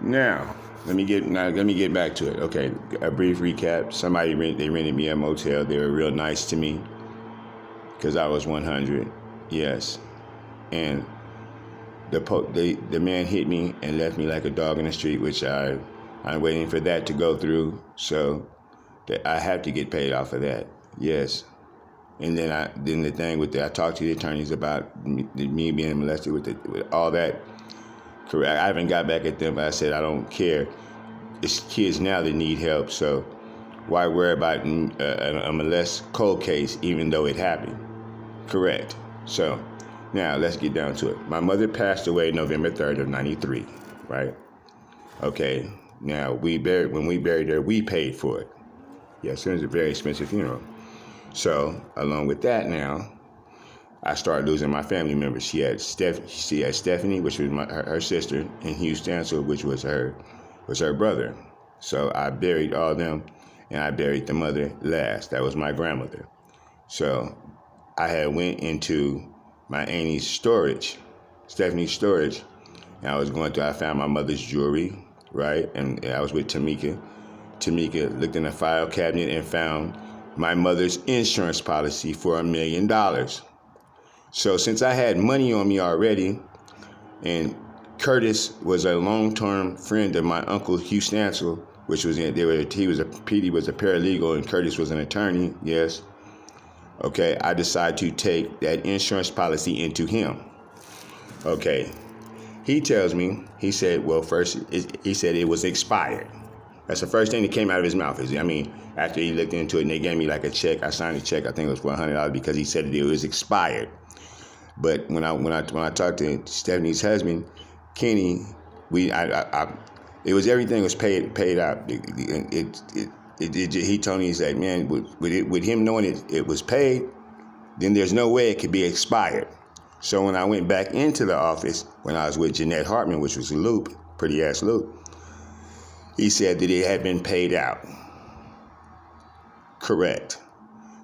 Now, let me get back to it. Okay, a brief recap. They rented me a motel. They were real nice to me because I was 100. Yes, and the man hit me and left me like a dog in the street, which I'm waiting for that to go through. So that I have to get paid off of that. Yes. And then the thing with I talked to the attorneys about me being molested with all that. Correct. I haven't got back at them, but I said I don't care. It's kids now that need help, so why worry about a molest cold case even though it happened? Correct. So now let's get down to it. My mother passed away November 3rd of 93, right? Okay. Now when we buried her, we paid for it. Yes, it was a very expensive funeral. So along with that now, I started losing my family members. She had Stephanie, which was her sister, and Hugh Stansel, which was her brother. So I buried all of them, and I buried the mother last. That was my grandmother. So I had went into my auntie's storage, Stephanie's storage, and I found my mother's jewelry, right? And I was with Tamika. Tamika looked in the file cabinet and found my mother's insurance policy for $1 million. So since I had money on me already, and Curtis was a long-term friend of my uncle Hugh Stansel, which was he was a paralegal and Curtis was an attorney. Yes. Okay. I decided to take that insurance policy into him. Okay. He tells me, he said, well, first he said it was expired. That's the first thing that came out of his mouth. After he looked into it and they gave me like a check, I signed a check. I think it was for $100 because he said that it was expired. But when I talked to Stephanie's husband, Kenny, it was everything was paid out. He told me, he said, man, with him knowing it was paid, then there's no way it could be expired. So when I went back into the office, when I was with Jeanette Hartman, which was Loop, pretty ass Loop, he said that it had been paid out. Correct.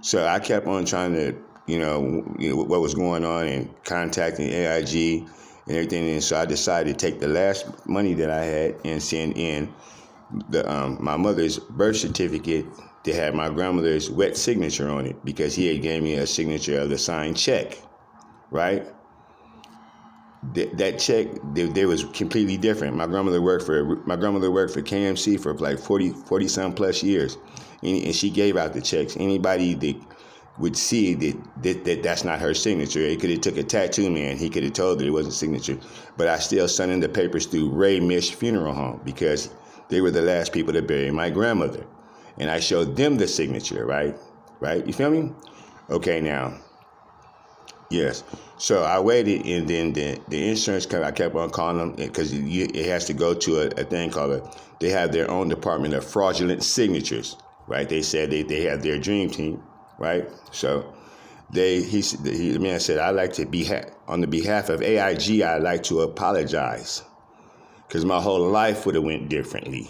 So I kept on trying to, what was going on and contacting AIG and everything. And so I decided to take the last money that I had and send in my mother's birth certificate that had my grandmother's wet signature on it because he had gave me a signature of the signed check, right? That check, they was completely different. My grandmother worked for KMC for like 40 some plus years, and she gave out the checks. Anybody that would see that's not her signature. It could have took a tattoo man. He could have told that it wasn't signature. But I still sent in the papers through Ray Mish Funeral Home because they were the last people to bury my grandmother, and I showed them the signature. Right? You feel me? Okay, now. Yes. So I waited, and then the insurance company, I kept on calling them because it has to go to a thing called they have their own department of fraudulent signatures, right? They said they have their dream team, right? So the man said, I'd like to on the behalf of AIG, I'd like to apologize because my whole life would have went differently.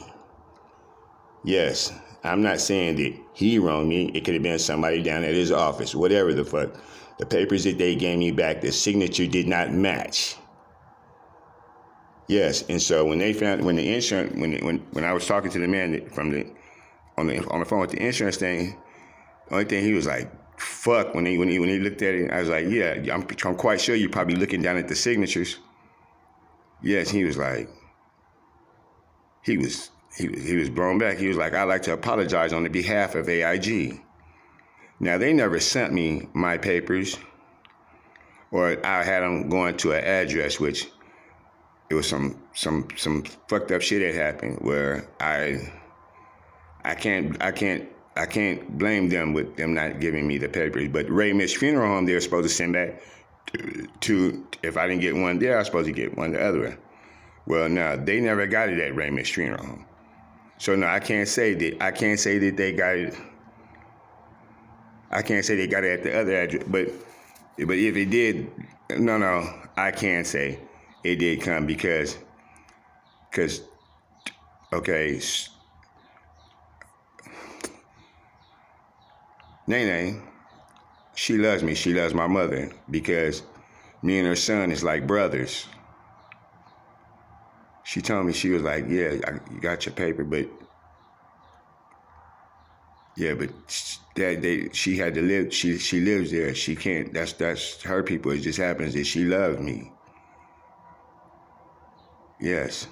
Yes. I'm not saying that he wronged me. It could have been somebody down at his office, whatever the fuck. The papers that they gave me back, the signature did not match. Yes, and so when they found when I was talking to the man on the phone with the insurance thing, the only thing he was like, "Fuck." When he looked at it, I was like, "Yeah, I'm quite sure you're probably looking down at the signatures." Yes, he was like, he was blown back. He was like, "I'd like to apologize on the behalf of AIG." Now, they never sent me my papers, or I had them going to an address, which it was some fucked up shit that happened where I can't blame them with them not giving me the papers. But Ray Mish Funeral Home, they were supposed to send that to if I didn't get one there, I was supposed to get one the other way. Well, no, they never got it at Ray Mish Funeral Home. So no, I can't say that they got it. I can't say they got it at the other address, but if it did, no, I can't say it did come because, okay, Nene, she loves me. She loves my mother because me and her son is like brothers. She told me, she was like, yeah, you got your paper, but yeah, but she had to live. She lives there. She can't. That's her people. It just happens that she loved me. Yes,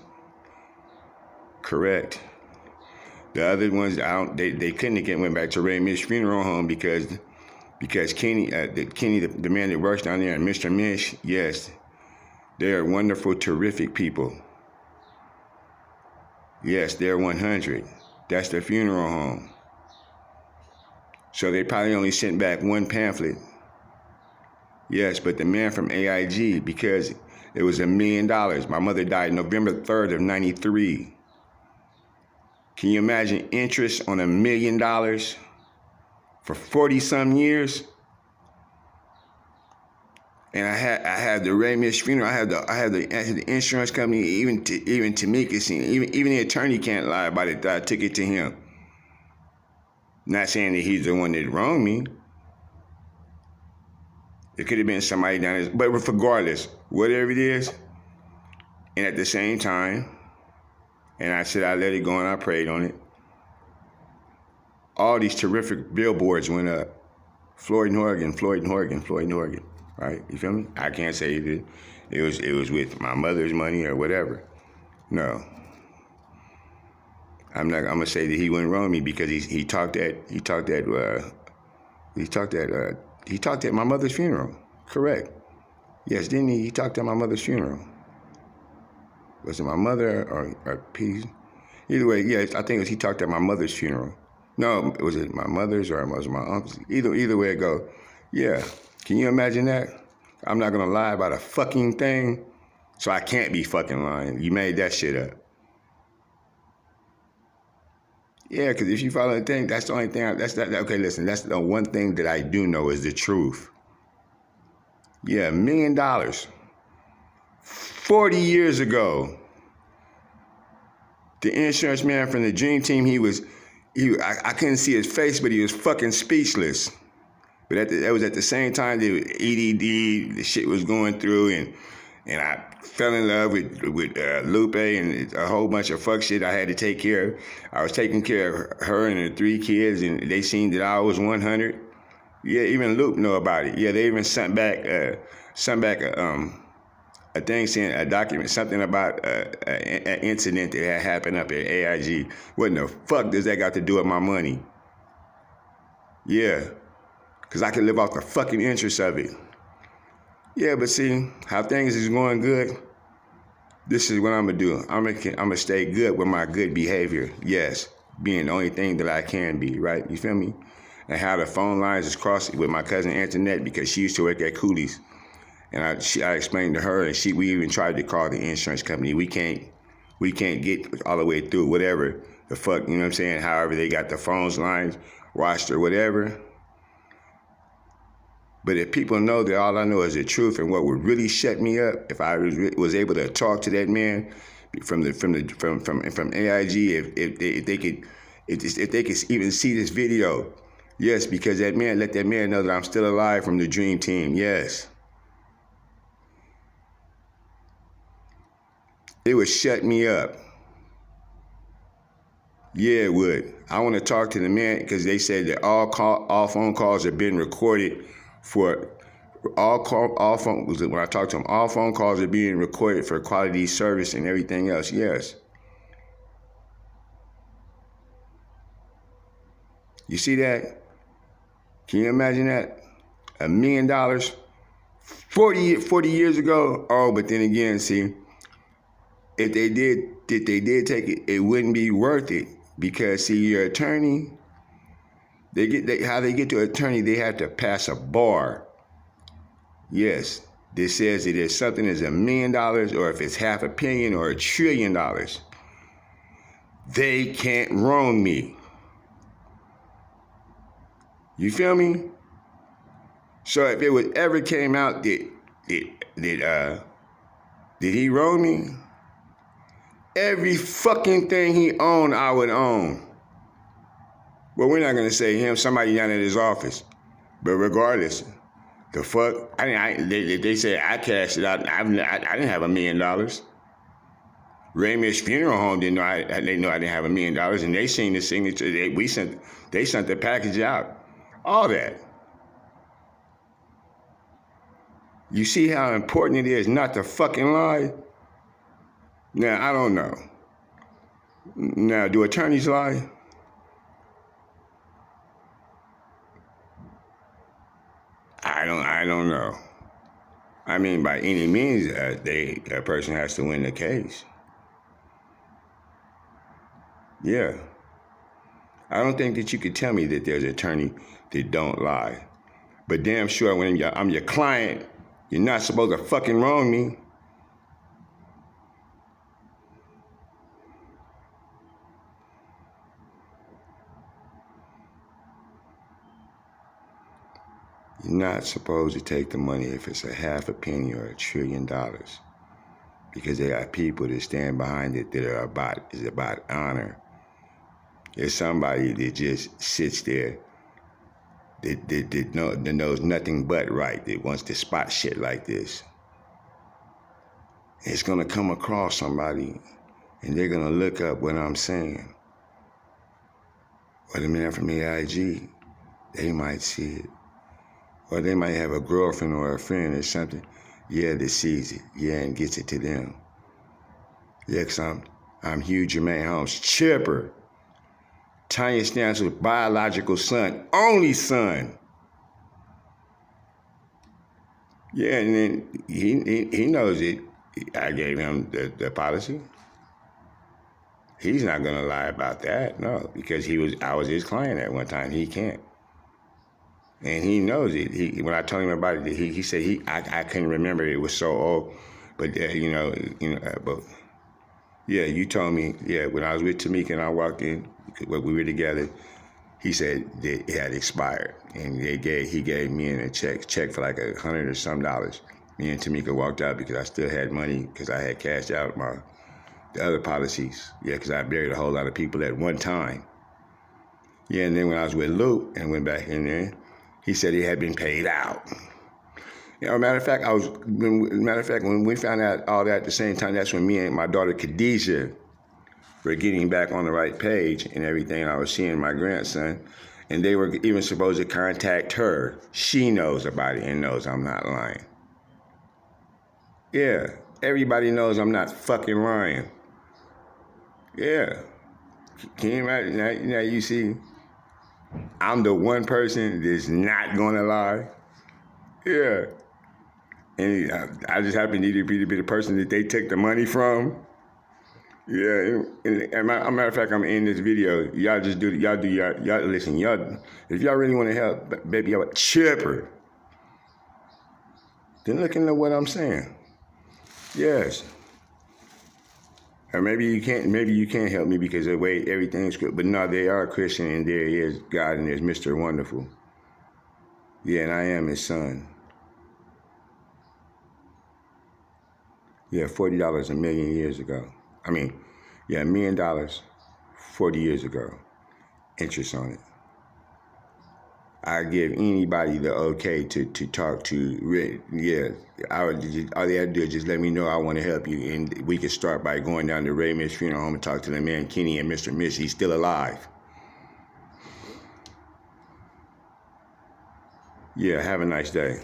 correct. The other ones, they couldn't get went back to Ray Mish Funeral Home because Kenny, the man that works down there, and Mr. Mish, yes, they are wonderful, terrific people. Yes, they're 100. That's the funeral home. So they probably only sent back one pamphlet. Yes, but the man from AIG, because it was $1 million. My mother died November 3rd of 93. Can you imagine interest on $1 million for 40-some years? And I had the Ray Mish funeral. I had the insurance company. Even Tamika, even the attorney can't lie about it. That I took it to him. Not saying that he's the one that wronged me. It could have been somebody down there. But regardless, whatever it is, and at the same time, and I said I let it go and I prayed on it. All these terrific billboards went up. Floyd and Horgan. Right? You feel me? I can't say that it was with my mother's money or whatever. No. I'm gonna say that he wouldn't wrong me because he talked at my mother's funeral. Correct. Yes, didn't he? He talked at my mother's funeral. Was it my mother or P? Either way, yes, I think he talked at my mother's funeral. No, was it my mother's or was it my uncle's? Either way it go. Yeah. Can you imagine that? I'm not gonna lie about a fucking thing, so I can't be fucking lying. You made that shit up. Yeah, because if you follow the thing, that's the only thing. Okay, listen, that's the one thing that I do know is the truth. Yeah, $1 million. 40 years ago, the insurance man from the Dream Team, I couldn't see his face, but he was fucking speechless. But that was at the same time that EDD, the shit was going through, and I fell in love with Lupe and a whole bunch of fuck shit I had to take care of. I was taking care of her and her 3 kids, and they seen that I was 100. Yeah, even Lupe know about it. Yeah, they even sent back a thing saying a document, something about an incident that had happened up at AIG. What in the fuck does that got to do with my money? Yeah, because I can live off the fucking interest of it. Yeah, but see, how things is going good, this is what I'm going to do. I'm going to stay good with my good behavior. Yes, being the only thing that I can be, right? You feel me? And how the phone lines is crossed with my cousin Antoinette because she used to work at Cooley's. And I explained to her, and we even tried to call the insurance company. We can't get all the way through, whatever the fuck, you know what I'm saying? However they got the phones lines, roster, whatever. But if people know that all I know is the truth, and what would really shut me up if I was able to talk to that man from AIG, if they could even see this video, yes, because let that man know that I'm still alive from the Dream Team. Yes, it would shut me up. Yeah, it would. I want to talk to the man because they said that all phone calls have been recorded. When I talk to them, all phone calls are being recorded for quality service and everything else. Yes. You see that? Can you imagine that? $1 million 40 years ago. Oh, but then again, see, if they did take it, it wouldn't be worth it because see, your attorney. How they get to an attorney, they have to pass a bar. Yes, this says that if something is $1 million or if it's $500 million or $1 trillion, they can't wrong me. You feel me? So if it would ever came out that he wronged me, every fucking thing he owned, I would own. Well, we're not going to say him, somebody down at his office. But regardless, the fuck, they say I cashed it out. I didn't have $1 million. Ramirez Funeral Home didn't know they know I didn't have $1 million, and they seen the signature. They sent the package out. All that. You see how important it is not to fucking lie? Now, I don't know. Now, do attorneys lie? I don't know. I mean, by any means, a person has to win the case. Yeah. I don't think that you could tell me that there's an attorney that don't lie. But damn sure when I'm your client, you're not supposed to fucking wrong me. You're not supposed to take the money if it's a half a penny or $1 trillion. Because there are people that stand behind it that are about honor. There's somebody that just sits there that knows nothing but right, that wants to spot shit like this. It's gonna come across somebody and they're gonna look up what I'm saying. Or the man from AIG, they might see it. Or they might have a girlfriend or a friend or something, that sees it, and gets it to them. Yeah, because I'm Hugh Jermaine Holmes, Chipper. Tanya Stanley's biological son, only son. Yeah, and then he knows it. I gave him the policy. He's not gonna lie about that, no, because I was his client at one time. He can't. And he knows it. When I told him about it, he said I couldn't remember. It was so old, but but you told me. Yeah, when I was with Tamika and I walked in, when we were together, he said that it had expired, and he gave me a check for like $100 or some dollars. Me and Tamika walked out because I still had money because I had cashed out the other policies. Yeah, because I buried a whole lot of people at one time. Yeah, and then when I was with Luke and went back in there, he said he had been paid out. Matter of fact, when we found out all that at the same time, that's when me and my daughter Khadijah were getting back on the right page and everything. I was seeing my grandson, and they were even supposed to contact her. She knows about it and knows I'm not lying. Yeah, everybody knows I'm not fucking lying. Yeah. Can you imagine? Now you see, I'm the one person that's not gonna lie. Yeah. And I just happen to be the person that they took the money from. Yeah. And matter of fact, I'm in this video. Y'all just do y'all listen. If y'all really want to help, baby, y'all Chipper. Then look into what I'm saying. Yes. Or maybe you can't help me because of the way everything's good. But no, they are Christian, and there is God, and there's Mr. Wonderful. Yeah, and I am his son. Yeah, $40 $1 million years ago. $1 million 40 years ago. Interest on it. I give anybody the okay to talk to Rick. Yeah, all they have to do is just let me know I want to help you, and we can start by going down to Ramirez Funeral Home and talk to the man Kenny and Mr. Mish. He's still alive. Yeah, have a nice day.